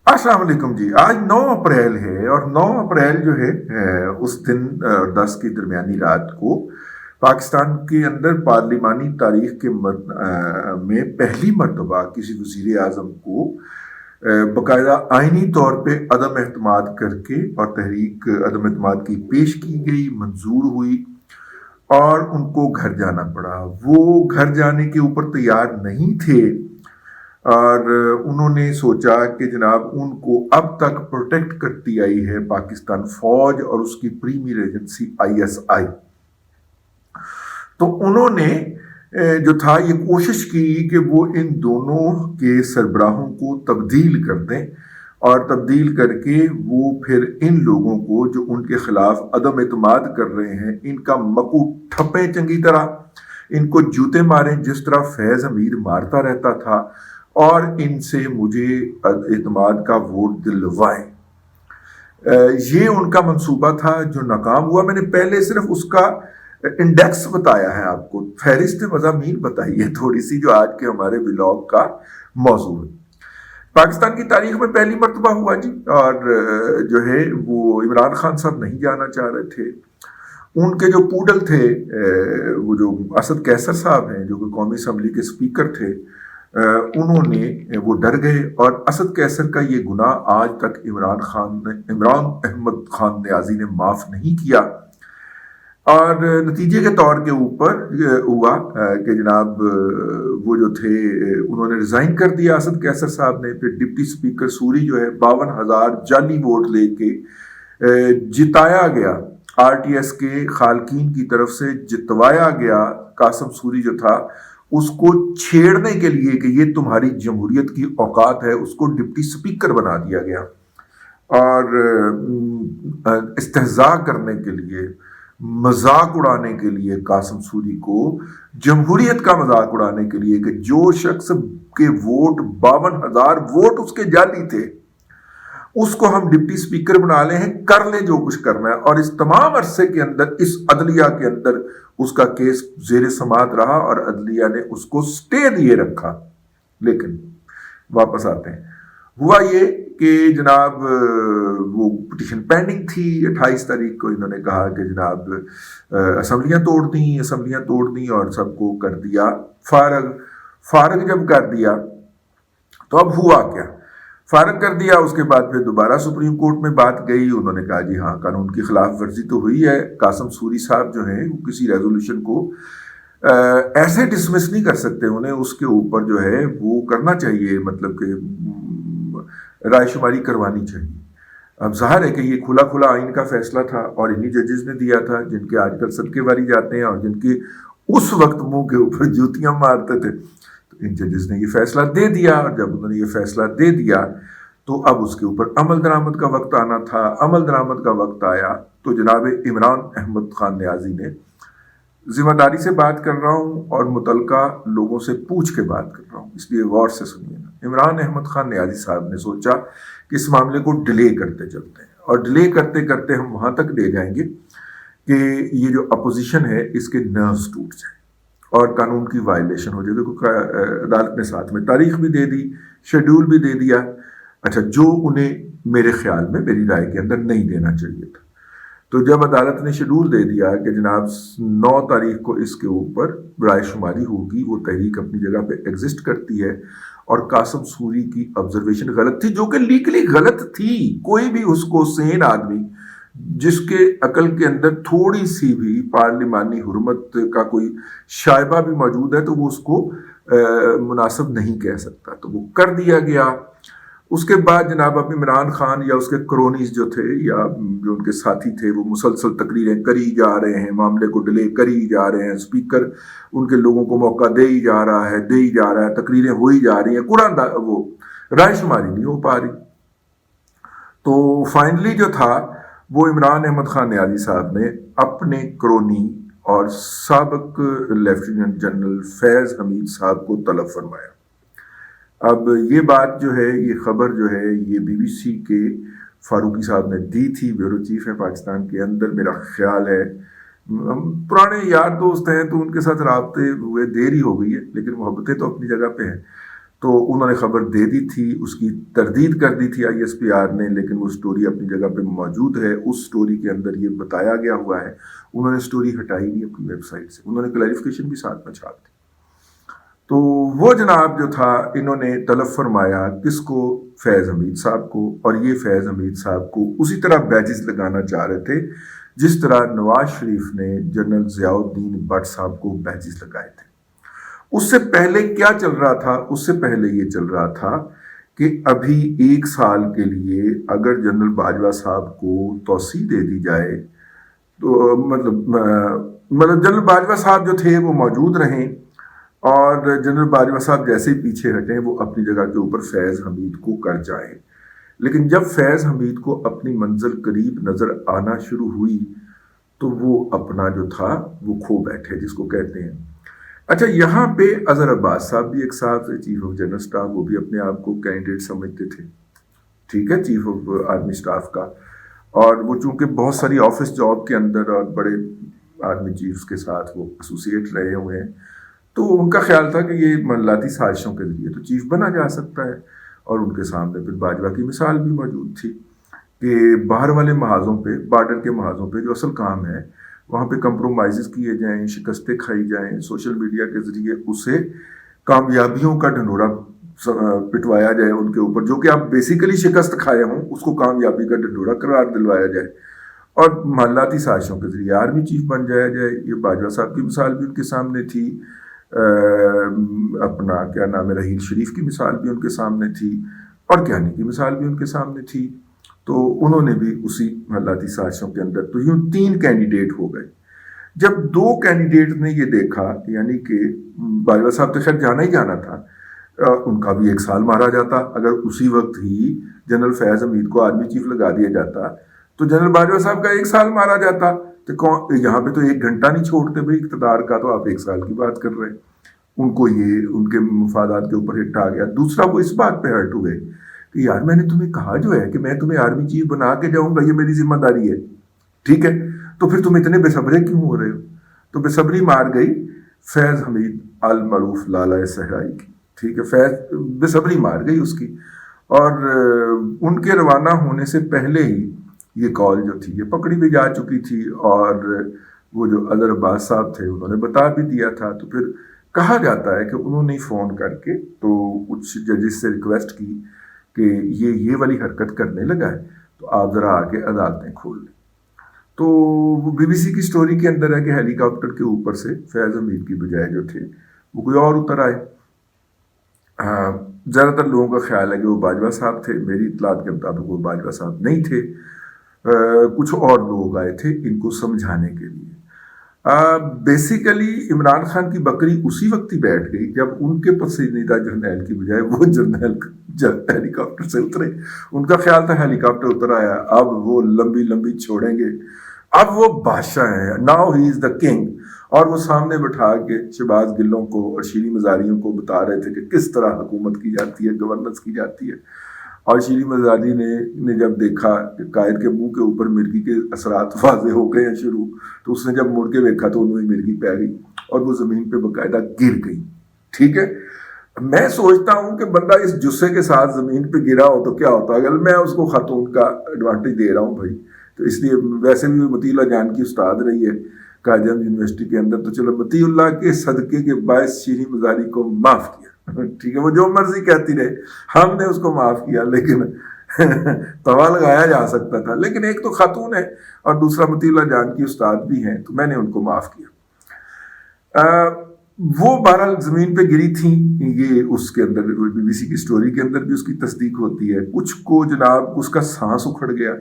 السلام علیکم جی، آج 9 اپریل ہے اور 9 اپریل جو ہے اس دن 10 کی درمیانی رات کو پاکستان کے اندر پارلیمانی تاریخ کے میں پہلی مرتبہ کسی وزیر اعظم کو باقاعدہ آئینی طور پہ عدم اعتماد کر کے اور تحریک عدم اعتماد کی پیش کی گئی، منظور ہوئی اور ان کو گھر جانا پڑا۔ وہ گھر جانے کے اوپر تیار نہیں تھے اور انہوں نے سوچا کہ جناب ان کو اب تک پروٹیکٹ کرتی آئی ہے پاکستان فوج اور اس کی پریمیئر ایجنسی ISI۔ تو انہوں نے جو تھا یہ کوشش کی کہ وہ ان دونوں کے سربراہوں کو تبدیل کر دیں اور تبدیل کر کے وہ پھر ان لوگوں کو جو ان کے خلاف عدم اعتماد کر رہے ہیں ان کا مکو ٹھپیں چنگی طرح، ان کو جوتے ماریں جس طرح فیض حمید مارتا رہتا تھا اور ان سے مجھے اعتماد کا ووٹ دلوائیں۔ یہ ان کا منصوبہ تھا جو ناکام ہوا۔ میں نے پہلے صرف اس کا انڈیکس بتایا ہے آپ کو، فہرست مضامین بتائی ہے تھوڑی سی جو آج کے ہمارے ولاگ کا موضوع ہے۔ پاکستان کی تاریخ میں پہلی مرتبہ ہوا جی، اور جو ہے وہ عمران خان صاحب نہیں جانا چاہ رہے تھے۔ ان کے جو پوڈل تھے وہ جو اسد کیسر صاحب ہیں جو کہ قومی اسمبلی کے اسپیکر تھے، انہوں نے وہ ڈر گئے اور اسد کیسر کا یہ گناہ آج تک عمران احمد خان نیازی نے معاف نہیں کیا۔ اور نتیجے کے طور کے اوپر ہوا کہ جناب وہ جو تھے انہوں نے ریزائن کر دیا اسد کیسر صاحب نے۔ پھر ڈپٹی اسپیکر سوری جو ہے 52,000 جعلی ووٹ لے کے جتایا گیا، RTS کے خالقین کی طرف سے جتوایا گیا۔ قاسم سوری جو تھا اس کو چھیڑنے کے لیے کہ یہ تمہاری جمہوریت کی اوقات ہے، اس کو ڈپٹی اسپیکر بنا دیا گیا اور استہزاء کرنے کے لیے، مذاق اڑانے کے لیے، قاسم سوری کو جمہوریت کا مذاق اڑانے کے لیے کہ جو شخص کے ووٹ 52,000 ووٹ اس کے جعلی تھے اس کو ہم ڈپٹی اسپیکر بنا لے ہیں، کر لیں جو کچھ کرنا ہے۔ اور اس تمام عرصے کے اندر اس عدلیہ کے اندر اس کا کیس زیر سماعت رہا اور عدلیہ نے اس کو سٹے دیے رکھا۔ لیکن واپس آتے ہیں، ہوا یہ کہ جناب وہ پٹیشن پینڈنگ تھی۔ 28 تاریخ کو انہوں نے کہا کہ جناب اسمبلیاں توڑ دیں اور سب کو کر دیا فارغ جب کر دیا تو اب ہوا کیا؟ فارغ کر دیا، اس کے بعد پھر دوبارہ سپریم کورٹ میں بات گئی۔ انہوں نے کہا جی ہاں قانون کی خلاف ورزی تو ہوئی ہے۔ قاسم سوری صاحب جو ہیں وہ کسی ریزولوشن کو ایسے ڈسمس نہیں کر سکتے، انہیں اس کے اوپر جو ہے وہ کرنا چاہیے، مطلب کہ رائے شماری کروانی چاہیے۔ اب ظاہر ہے کہ یہ کھلا آئین کا فیصلہ تھا اور انہی ججز نے دیا تھا جن کے آج کل صدقے واری جاتے ہیں اور جن کے اس وقت منہ کے اوپر جوتیاں مارتے تھے۔ ان ججز نے یہ فیصلہ دے دیا اور جب انہوں نے یہ فیصلہ دے دیا تو اب اس کے اوپر عمل درآمد کا وقت آنا تھا۔ عمل درآمد کا وقت آیا تو جناب عمران احمد خان نیازی نے، ذمہ داری سے بات کر رہا ہوں اور متعلقہ لوگوں سے پوچھ کے بات کر رہا ہوں اس لیے غور سے سنیے نا، عمران احمد خان نیازی صاحب نے سوچا کہ اس معاملے کو ڈیلے کرتے چلتے ہیں اور ڈیلے کرتے کرتے ہم وہاں تک لے جائیں گے کہ یہ جو اپوزیشن ہے اس کے نروز ٹوٹ جائیں اور قانون کی وائلیشن ہو جائے۔ دیکھو عدالت نے ساتھ میں تاریخ بھی دے دی، شیڈول بھی دے دیا، اچھا جو انہیں میرے خیال میں میری رائے کے اندر نہیں دینا چاہیے تھا۔ تو جب عدالت نے شیڈول دے دیا کہ جناب 9 تاریخ کو اس کے اوپر رائے شماری ہوگی، وہ تحریک اپنی جگہ پہ ایگزسٹ کرتی ہے اور قاسم سوری کی آبزرویشن غلط تھی، جو کہ لیگلی غلط تھی۔ کوئی بھی اس کو سین آدمی جس کے عقل کے اندر تھوڑی سی بھی پارلیمانی حرمت کا کوئی شائبہ بھی موجود ہے تو وہ اس کو مناسب نہیں کہہ سکتا، تو وہ کر دیا گیا۔ اس کے بعد جناب اب عمران خان یا اس کے کرونیز جو تھے یا جو ان کے ساتھی تھے وہ مسلسل تقریریں کری جا رہے ہیں، معاملے کو ڈیلے کری جا رہے ہیں، اسپیکر ان کے لوگوں کو موقع دے ہی جا رہا ہے، تقریریں ہوئی جا رہی ہیں، وہ رائے شماری نہیں ہو پا رہی۔ تو فائنلی جو تھا وہ عمران احمد خان نیازی صاحب نے اپنے کرونی اور سابق لیفٹیننٹ جنرل فیض حمید صاحب کو طلب فرمایا۔ اب یہ بات جو ہے، یہ خبر جو ہے یہ BBC کے فاروقی صاحب نے دی تھی، بیورو چیف ہیں پاکستان کے اندر۔ میرا خیال ہے ہم پرانے یار دوست ہیں تو ان کے ساتھ رابطے ہوئے دیر ہی ہو گئی ہے، لیکن محبتیں تو اپنی جگہ پہ ہیں۔ تو انہوں نے خبر دے دی تھی، اس کی تردید کر دی تھی ISPR نے، لیکن وہ سٹوری اپنی جگہ پہ موجود ہے. اس سٹوری کے اندر یہ بتایا گیا ہوا ہے. انہوں نے سٹوری ہٹائی نہیں اپنی ویب سائٹ سے، انہوں نے کلیریفیکیشن بھی ساتھ میں چھاپ دی. تو وہ جناب جو تھا انہوں نے طلب فرمایا کس کو؟ فیض حمید صاحب کو. اور یہ فیض حمید صاحب کو اسی طرح بیجز لگانا چاہ رہے تھے جس طرح نواز شریف نے جنرل ضیاء الدین بٹ صاحب کو بیجز لگائے تھے. اس سے پہلے کیا چل رہا تھا؟ اس سے پہلے یہ چل رہا تھا کہ ابھی 1 سال کے لیے اگر جنرل باجوہ صاحب کو توسیع دے دی جائے تو مطلب جنرل باجوہ صاحب جو تھے وہ موجود رہیں، اور جنرل باجوہ صاحب جیسے ہی پیچھے ہٹیں وہ اپنی جگہ کے اوپر فیض حمید کو کر جائیں. لیکن جب فیض حمید کو اپنی منزل قریب نظر آنا شروع ہوئی تو وہ اپنا جو تھا وہ کھو بیٹھے، جس کو کہتے ہیں. اچھا، یہاں پہ اظہر عباس صاحب بھی ایک صاحب تھے، چیف آف جنرل اسٹاف، وہ بھی اپنے آپ کو کینڈیڈیٹ سمجھتے تھے، ٹھیک ہے، چیف آف آرمی اسٹاف کا. اور وہ چونکہ بہت ساری آفس جاب کے اندر اور بڑے آرمی چیفز کے ساتھ وہ ایسوسیٹ رہے ہوئے ہیں، تو ان کا خیال تھا کہ یہ معاملاتی سازشوں کے ذریعے تو چیف بنا جا سکتا ہے. اور ان کے سامنے پھر باجوہ کی مثال بھی موجود تھی کہ باہر والے محاذوں پہ، بارڈر کے محاذوں پہ جو اصل کام ہے وہاں پہ کمپرومائزز کیے جائیں، شکستیں کھائی جائیں، سوشل میڈیا کے ذریعے اسے کامیابیوں کا ڈھنڈورا پٹوایا جائے ان کے اوپر، جو کہ آپ بیسیکلی شکست کھائے ہوں اس کو کامیابی کا ڈھنڈورا قرار دلوایا جائے، اور محلاتی سازشوں کے ذریعے آرمی چیف بن جایا جائے. یہ باجوہ صاحب کی مثال بھی ان کے سامنے تھی، اپنا کیا نام ہے رحیل شریف کی مثال بھی ان کے سامنے تھی، اور کیانی کی مثال بھی ان کے سامنے تھی. تو انہوں نے بھی اسی محلاتی سازشوں کے اندر، تو یوں 3 کینڈیڈیٹ ہو گئے. جب 2 کینڈیڈیٹ نے یہ دیکھا، یعنی کہ باجوہ صاحب تو خیر جانا ہی جانا تھا، ان کا بھی 1 سال مارا جاتا. اگر اسی وقت ہی جنرل فیض حمید کو آرمی چیف لگا دیا جاتا تو جنرل باجوہ صاحب کا 1 سال مارا جاتا. تو یہاں پہ تو 1 گھنٹہ نہیں چھوڑتے بھائی اقتدار کا، تو آپ 1 سال کی بات کر رہے ہیں. ان کو یہ ان کے مفادات کے اوپر ہٹ آ گیا. دوسرا، وہ اس بات پہ ہرٹ ہوئے کہ یار میں نے تمہیں کہا جو ہے کہ میں تمہیں آرمی چیف بنا کے جاؤں گا، یہ میری ذمہ داری ہے، ٹھیک ہے، تو پھر تم اتنے بے صبرے کیوں ہو رہے ہو؟ تو بے صبری مار گئی فیض حمید المعروف لالہ صحرائی کی، ٹھیک ہے، فیض بے صبری مار گئی اس کی. اور ان کے روانہ ہونے سے پہلے ہی یہ کال جو تھی یہ پکڑی بھی جا چکی تھی، اور وہ جو اظہر عباس صاحب تھے انہوں نے بتا بھی دیا تھا. تو پھر کہا جاتا ہے کہ انہوں نے فون کر کے تو کچھ ججز سے ریکویسٹ کی کہ یہ والی حرکت کرنے لگا ہے تو آپ ذرا آ کے عدالتیں کھول لیں. تو وہ BBC کی سٹوری کے اندر ہے کہ ہیلی کاپٹر کے اوپر سے فیض حمید کی بجائے جو تھے وہ کوئی اور اتر آئے. زیادہ تر لوگوں کا خیال ہے کہ وہ باجوہ صاحب تھے، میری اطلاعات کے مطابق وہ باجوہ صاحب نہیں تھے، کچھ اور لوگ آئے تھے ان کو سمجھانے کے لیے. بیسیکلی عمران خان کی بکری اسی وقت ہی بیٹھ گئی جب ان کے پسندیدہ جرنیل کی بجائے وہ جرنیل ہیلی کاپٹر سے اترے. ان کا خیال تھا ہیلی کاپٹر اتر آیا، اب وہ لمبی لمبی چھوڑیں گے، اب وہ بادشاہ ہیں، now he is the king. اور وہ سامنے بٹھا کے شہباز گلوں کو اور شیریں مزاریوں کو بتا رہے تھے کہ کس طرح حکومت کی جاتی ہے، گورننس کی جاتی ہے. اور شیریں مزاری نے جب دیکھا کہ قائد کے منہ کے اوپر مرغی کے اثرات واضح ہو گئے ہیں شروع، تو اس نے جب مڑ کے دیکھا تو انہوں ہی مرغی پہ گئی اور وہ زمین پہ باقاعدہ گر گئی. ٹھیک ہے، میں سوچتا ہوں کہ بندہ اس جسے کے ساتھ زمین پہ گرا ہو تو کیا ہوتا ہے. اگر میں اس کو خاتون کا ایڈوانٹیج دے رہا ہوں بھائی، تو اس لیے ویسے بھی مطیع اللہ جان کی استاد رہی ہے قائد اعظم یونیورسٹی کے اندر، تو چلو مطیع اللہ کے صدقے کے باعث شیریں مزاری کو معاف کیا، ٹھیک ہے، وہ جو مرضی کہتی رہے ہم نے اس کو معاف کیا، لیکن توا لگایا جا سکتا تھا. لیکن ایک تو خاتون ہے اور دوسرا مطیع اللہ جان کی استاد بھی ہیں، تو میں نے ان کو معاف کیا. وہ بہرحال زمین پہ گری تھیں. یہ اس کے اندر BBC کی سٹوری کے اندر بھی اس کی تصدیق ہوتی ہے. کچھ کو جناب اس کا سانس اکھڑ گیا،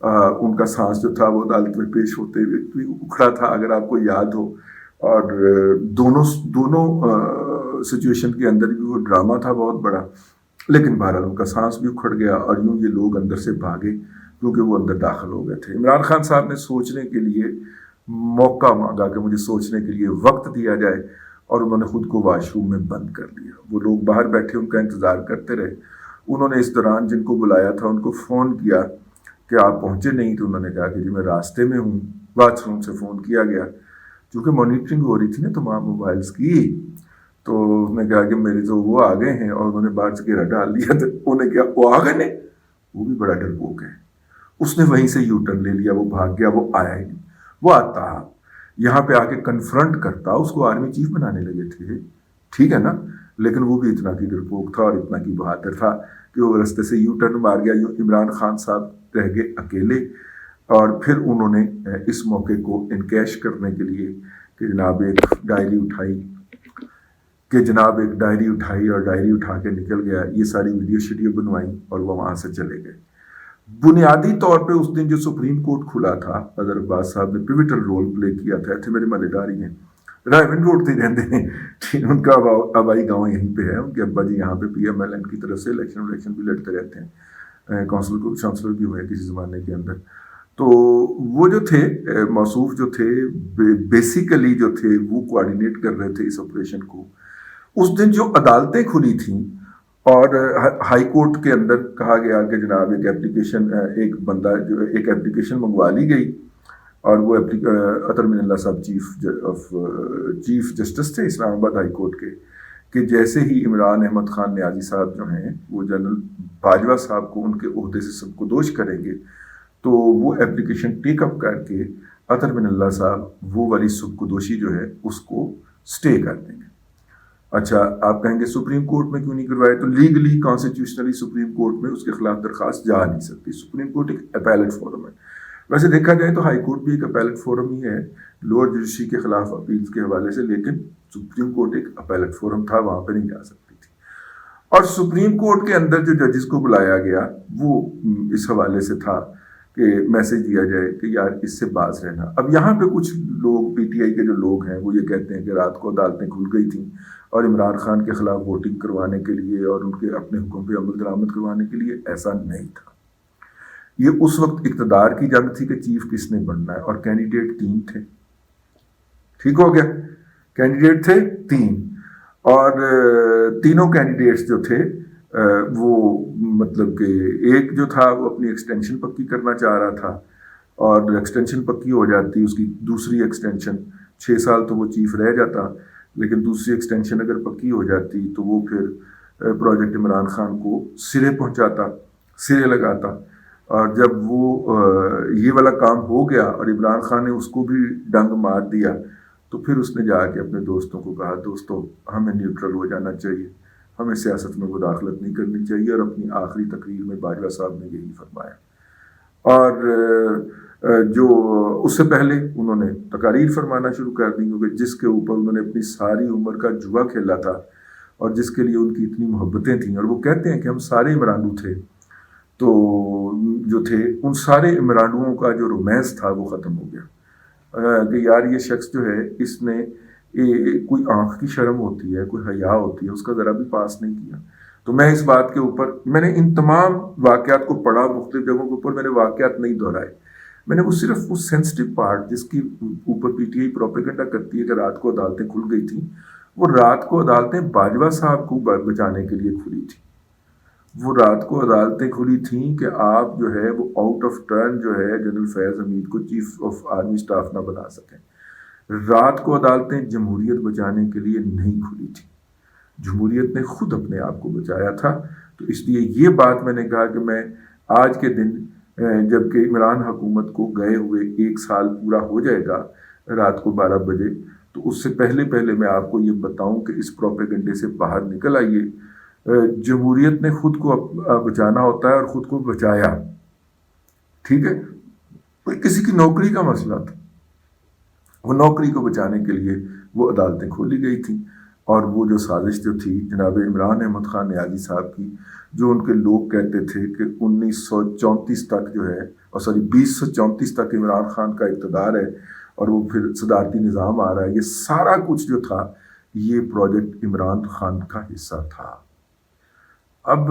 ان کا سانس جو تھا وہ عدالت میں پیش ہوتے ہوئے اکھڑا تھا اگر آپ کو یاد ہو. اور دونوں سچویشن کے اندر بھی وہ ڈرامہ تھا بہت بڑا، لیکن بہرحال ان کا سانس بھی اکھڑ گیا اور یوں یہ لوگ اندر سے بھاگے کیونکہ وہ اندر داخل ہو گئے تھے. عمران خان صاحب نے سوچنے کے لیے موقع مانگا کہ مجھے سوچنے کے لیے وقت دیا جائے، اور انہوں نے خود کو واش روم میں بند کر دیا. وہ لوگ باہر بیٹھے ان کا انتظار کرتے رہے. انہوں نے اس دوران جن کو بلایا تھا ان کو فون کیا کہ آپ پہنچے نہیں، تو انہوں نے کہا کہ جی میں راستے میں ہوں. واش روم سے فون کیا گیا، چونکہ مانیٹرنگ ہو رہی تھی نا تمام موبائلز کی، تو اس نے کہا کہ میرے تو وہ آ گئے ہیں اور انہوں نے باہر سے گھیرا ڈال دیا. تو انہیں کیا وہ آ گئے نے, وہ بھی بڑا ڈرپوک ہے. اس نے وہیں سے یو ٹرن لے لیا, وہ بھاگ گیا, وہ آیا ہی نہیں. وہ آتا یہاں پہ آ کے کنفرنٹ کرتا, اس کو آرمی چیف بنانے لگے تھے, ٹھیک ہے نا, لیکن وہ بھی اتنا کی ڈرپوک تھا اور اتنا کی بہادر تھا کہ وہ رستے سے یو ٹرن مار گیا. عمران خان صاحب رہ گئے اکیلے, اور پھر انہوں نے اس موقع کو انکیش کرنے کے لیے کہ جناب ایک ڈائری اٹھائی اور ڈائری اٹھا کے نکل گیا. یہ ساری ویڈیو بنوائی اور وہ وہاں سے چلے گئے. بنیادی طور پہ اس دن جو سپریم کورٹ کھلا تھا, اظہر عباس صاحب نے پیوٹل رول پلے کیا تھا. تھے میرے مالداری ہیں, رائمنڈ روڈ تھے رہتے ہیں, ان کا آبائی گاؤں یہیں پہ ہے. ان کے ابا جی یہاں پہ پی ایم ایل این کی طرف سے الیکشن بھی لڑتے رہتے ہیں, کونسلر بھی ہوئے کسی زمانے کے اندر. تو وہ جو تھے موصوف جو تھے بیسیکلی جو تھے وہ کوآرڈینیٹ کر رہے تھے اس آپریشن کو. اس دن جو عدالتیں کھلی تھیں اور ہائی کورٹ کے اندر کہا گیا کہ جناب ایک اپلیکیشن منگوا لی گئی, اور وہ اطہر من اللہ صاحب چیف جسٹس تھے اسلام آباد ہائی کورٹ کے, کہ جیسے ہی عمران احمد خان نیازی صاحب جو ہیں وہ جنرل باجوہ صاحب کو ان کے عہدے سے سب کو دوش کریں گے, تو وہ اپلیکیشن ٹیک اپ کر کے اطہر من اللہ صاحب وہ والی سب کو دوشی جو ہے اس کو سٹے کر دیں گے. اچھا, آپ کہیں گے سپریم کورٹ میں کیوں نہیں کروائے؟ تو لیگلی کانسٹیٹیوشنلی سپریم کورٹ میں اس کے خلاف درخواست جا نہیں سکتی. سپریم کورٹ ایک اپیلٹ فورم ہے. ویسے دیکھا جائے تو ہائی کورٹ بھی ایک اپیلٹ فورم ہی ہے لوور جوڈیشری کے خلاف اپیل کے حوالے سے, لیکن سپریم کورٹ ایک اپیلٹ فورم تھا, وہاں پہ نہیں جا سکتی تھی. اور سپریم کورٹ کے اندر جو ججز کو بلایا گیا وہ اس حوالے سے تھا کہ میسج دیا جائے کہ یار اس سے باز رہنا. اب یہاں پہ کچھ لوگ پی ٹی آئی کے جو لوگ ہیں وہ یہ کہتے ہیں کہ رات کو عدالتیں کھل گئی تھیں اور عمران خان کے خلاف ووٹنگ کروانے کے لیے اور ان کے اپنے حکم پہ عمل درآمد کروانے کے لیے. ایسا نہیں تھا. یہ اس وقت اقتدار کی جنگ تھی کہ چیف کس نے بننا ہے, اور کینڈیڈیٹ 3 تھے. ٹھیک ہو گیا, کینڈیڈیٹ تھے 3, اور تینوں کینڈیڈیٹس جو تھے وہ مطلب کہ ایک جو تھا وہ اپنی ایکسٹینشن پکی کرنا چاہ رہا تھا, اور ایکسٹینشن پکی ہو جاتی, اس کی دوسری ایکسٹینشن 6 سال تو وہ چیف رہ جاتا, لیکن دوسری ایکسٹینشن اگر پکی ہو جاتی تو وہ پھر پروجیکٹ عمران خان کو سرے پہنچاتا, سرے لگاتا. اور جب وہ یہ والا کام ہو گیا اور عمران خان نے اس کو بھی ڈنگ مار دیا, تو پھر اس نے جا کے اپنے دوستوں کو کہا دوستوں ہمیں نیوٹرل ہو جانا چاہیے, ہمیں سیاست میں مداخلت نہیں کرنی چاہیے. اور اپنی آخری تقریر میں باجوہ صاحب نے یہی فرمایا. اور جو اس سے پہلے انہوں نے تقاریر فرمانا شروع کر دی, کیونکہ جس کے اوپر انہوں نے اپنی ساری عمر کا جوا کھیلا تھا اور جس کے لیے ان کی اتنی محبتیں تھیں, اور وہ کہتے ہیں کہ ہم سارے عمرانو تھے, تو جو تھے ان سارے عمرانوؤں کا جو رومانس تھا وہ ختم ہو گیا کہ یار یہ شخص جو ہے اس نے کوئی آنکھ کی شرم ہوتی ہے, کوئی حیا ہوتی ہے, اس کا ذرا بھی پاس نہیں کیا. تو میں اس بات کے اوپر میں نے ان تمام واقعات کو پڑھا, مختلف جگہوں کے اوپر میں نے واقعات نہیں دہرائے, میں نے وہ صرف وہ سینسٹیو پارٹ جس کی اوپر پی ٹی آئی پروپیگنڈا کرتی ہے کہ رات کو عدالتیں کھل گئی تھیں, وہ رات کو عدالتیں باجوہ صاحب کو بچانے کے لیے کھلی تھیں. وہ رات کو عدالتیں کھلی تھیں کہ آپ جو ہے وہ آؤٹ آف ٹرن جو ہے جنرل فیض حمید کو چیف آف آرمی اسٹاف نہ بنا سکیں. رات کو عدالتیں جمہوریت بچانے کے لیے نہیں کھلی تھیں, جمہوریت نے خود اپنے آپ کو بچایا تھا. تو اس لیے یہ بات میں نے کہا کہ میں آج کے دن جب کہ عمران حکومت کو گئے ہوئے 1 سال پورا ہو جائے گا رات کو 12 بجے, تو اس سے پہلے میں آپ کو یہ بتاؤں کہ اس پروپیگنڈے سے باہر نکل آئیے. جمہوریت نے خود کو بچانا ہوتا ہے اور خود کو بچایا. ٹھیک ہے, کسی کی نوکری کا مسئلہ تھا, وہ نوکری کو بچانے کے لیے وہ عدالتیں کھولی گئی تھیں. اور وہ جو سازش جو تھی جناب عمران احمد خان نیازی صاحب کی, جو ان کے لوگ کہتے تھے کہ 1934 تک جو ہے 2034 تک عمران خان کا اقتدار ہے اور وہ پھر صدارتی نظام آ رہا ہے, یہ سارا کچھ جو تھا یہ پروجیکٹ عمران خان کا حصہ تھا. اب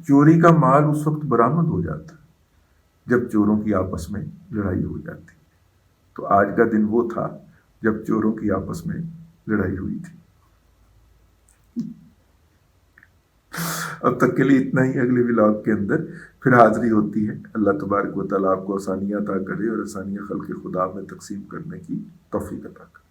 چوری کا مال اس وقت برآمد ہو جاتا جب چوروں کی آپس میں لڑائی ہو جاتی. تو آج کا دن وہ تھا جب چوروں کی آپس میں لڑائی ہوئی تھی. اب تک کے لیے اتنا ہی, اگلے ولاگ کے اندر پھر حاضری ہوتی ہے. اللہ تبارک و تعالیٰ آپ کو آسانیاں عطا کرے اور آسانیاں خلق خدا میں تقسیم کرنے کی توفیق عطا کرے.